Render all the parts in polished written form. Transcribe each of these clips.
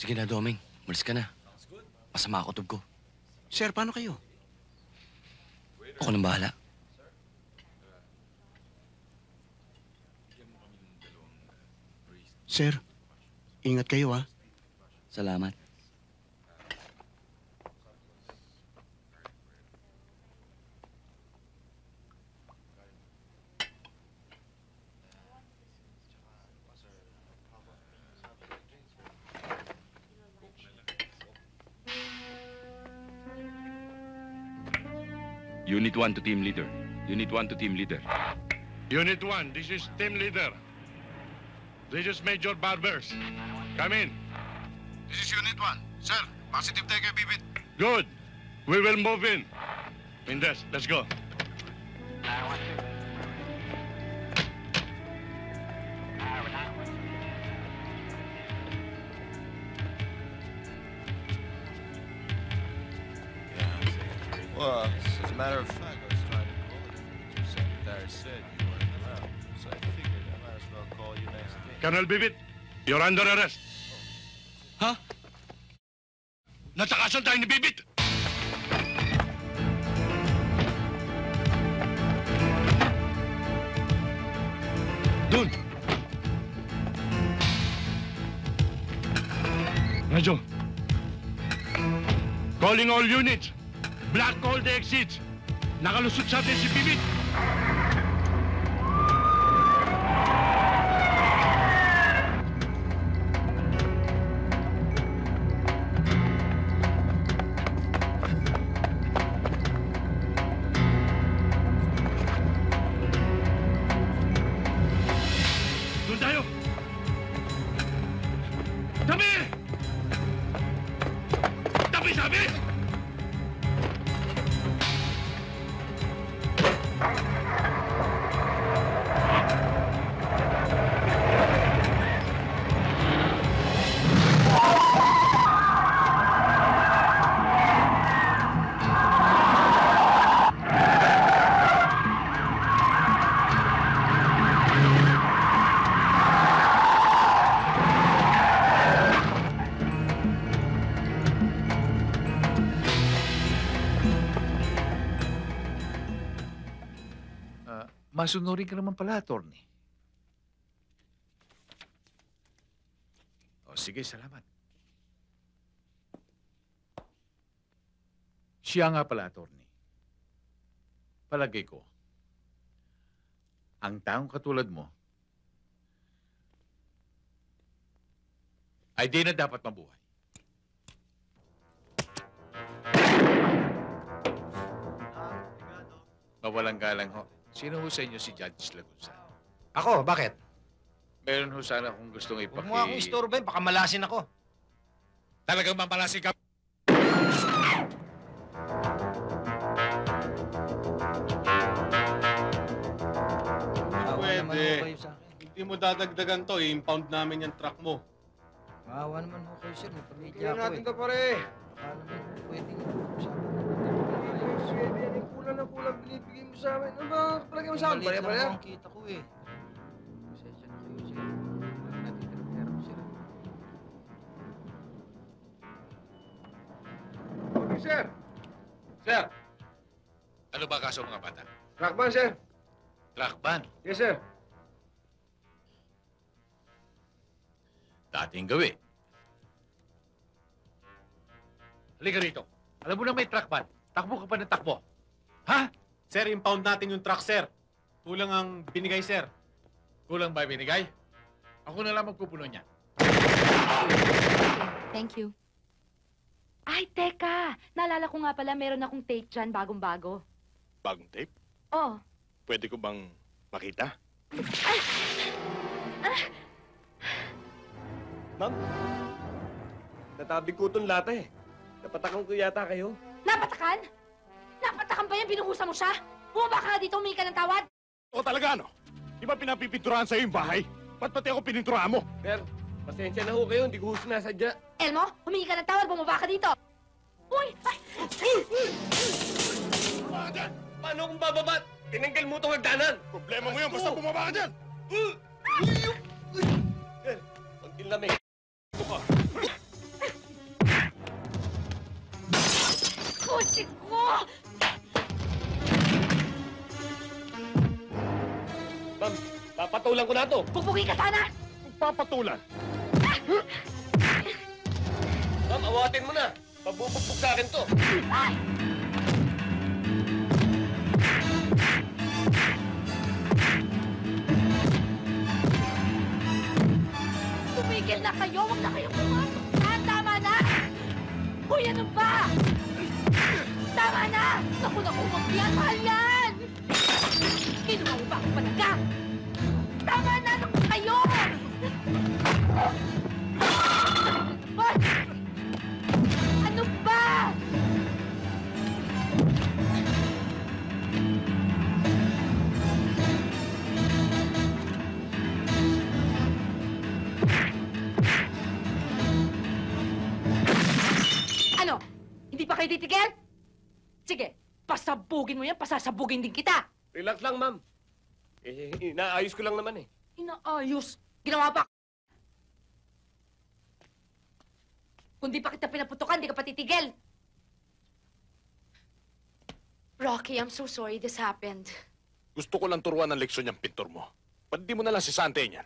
Sige na, Doming. Malis ka na. Masama ako tub ko. Sir, paano kayo? Ako nang bahala. Sir, ingat kayo, ha? Salamat. Unit 1 to team leader. Unit 1 to team leader. Unit 1, this is team leader. This is Major Barbers. Come in. This is Unit 1. Sir, positive tayo kay Bibit. Good. We will move in. Mendez, let's go. Well, as a matter of fact, I was trying to call you. Your secretary said you weren't around, so I figured I might as well call you next day. Colonel Bibit, you're under arrest. Ha? Natakasan tayo ni Bibit! Doon! Radyo. Calling all units. Black all the exits. Nakalusot sa atin si Bibit. Doon tayo! Tabi! Tabi, sabi! Masunurin ka naman pala, attorney. O, sige, salamat. Siya nga pala, attorney. Palagay ko, ang taong katulad mo ay di na dapat mabuhay. Mawalang galang ho. Sino ho sa inyo si Judge Lagunsa? Ako, bakit? Meron ho sana akong gustong Huwag mo akong istorben, baka malasin ako. Talagang mamalasin ka? Pwede. Hindi mo dadagdagan to, i-impound namin yung truck mo. Maawa naman ho kayo, sir. May pamilya Bigyan ako natin ka pare. Baka naman pwedeng usapan. Pwede, yan yung kulang na kulang binibigay mo sa amin. Ano ba? Palagay mo sa akin, Maliit lang pare-pare. ang kita ko eh. Pasensya na kayo, sir. Wala natin pera ko, sir. Okay, sir. Sir, Ano ba kaso mga bata? truck ban, sir. Truck ban. Yes, sir. Dating gawi. Halika rito. Alam mo na may truck ban. Takbo ka pa ng takbo. Ha? Sir, impound natin yung truck, sir. Kulang ang binigay, sir. Kulang ba binigay? Ako na lang magpupuno niya. Thank you. Ay, teka! Naalala ko nga pala, meron akong tape dyan, bagong-bago. Bagong tape? Oh. Pwede ko bang makita? Ma'am, natabi ko itong lata eh. Napatakan ko yata kayo. Napatakan? Napatakan ba yan? Binuhusan mo siya? Bumaba ka nga dito, humingi ka ng tawad? O talaga ano? Di ba pinapipinturahan sa'yo yung bahay? Ba't pati ako pininturahan mo? Sir, pasensya na ho kayo. Hindi ko ho sinasadya. Elmo, humingi ka ng tawad, bumaba ka dito! Uy! Ay! Bumaba ka dyan! Paano kung bababat? Tinanggal mo itong hagdanan! Problema mo yun, basta bumaba ka dyan! Sir, pag tinlamig, mo ka. Papapatulan ko na to. Bubugin ka sana! Papatulan. Ma'am, awatin mo na. Pabubugbog sa akin to. Ay! Tumigil na kayo! Huwag na kayong pumasok! Tama na! Uy, ano ba? Tama na! Naku, huwag yan! Mahal yan! Kinuha mo ba ako palaga? Tama na! Naku kayo! What? Ano ba? Ano? Hindi pa kayo titigil? Sige, pasabugin mo yan, pasasabugin din kita. Relax lang, ma'am. Inaayos ko lang naman eh. Inaayos. Ginawa pa. Kung di pa kita pinaputukan, di ka pa titigil. Rocky, I'm so sorry this happened. Gusto ko lang turuan ng leksyon yung pintor mo. Ba't di mo na lang si Sante niyan?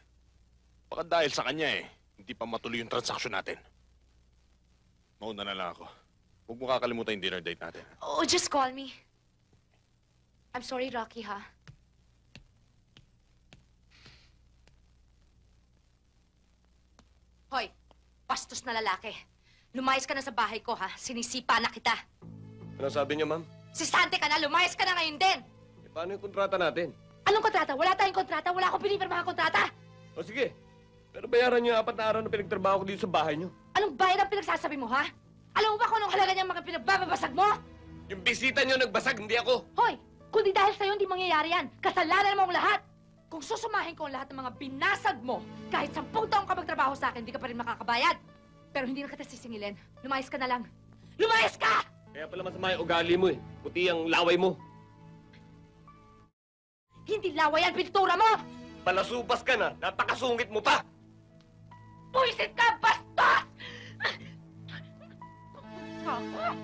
Baka dahil sa kanya hindi pa matuloy yung transaksyon natin. Mauna na lang ako. Huwag mo kakalimutan yung dinner date natin. Oh, just call me. I'm sorry, Rocky, ha? Hoy, bastos na lalaki. Lumayas ka na sa bahay ko, ha? Sinisipa na kita. Ano sabi niyo, ma'am? Si Sante ka na, lumayas ka na ngayon din. Eh, paano yung kontrata natin? Anong kontrata? Wala tayong kontrata. Wala akong pinipirmahan kontrata. O sige. Pero bayaran niyo yung 4 na araw na pinagtrabaho ko dito sa bahay niyo. Anong bayad ang pinagsasabi mo, ha? Alam mo ba kung anong halaga niyang mga pinagbababasag mo? Yung bisita niyo nagbasag, hindi ako. Hoy, kung di dahil sa'yo, hindi mangyayari yan. Kasalanan mo ang lahat. Kung susumahin ko ang lahat ng mga binasag mo, kahit 10 taong ka magtrabaho sa akin, hindi ka pa rin makakabayad. Pero hindi na kita sisingilin. Lumayas ka na lang. Lumayas ka! Kaya pala masama yung ugali mo eh. Puti ang laway mo. Hindi laway ang pintura mo! Palasupas ka na. Napakasungit mo pa. Puwisit ka, bastos! Ako?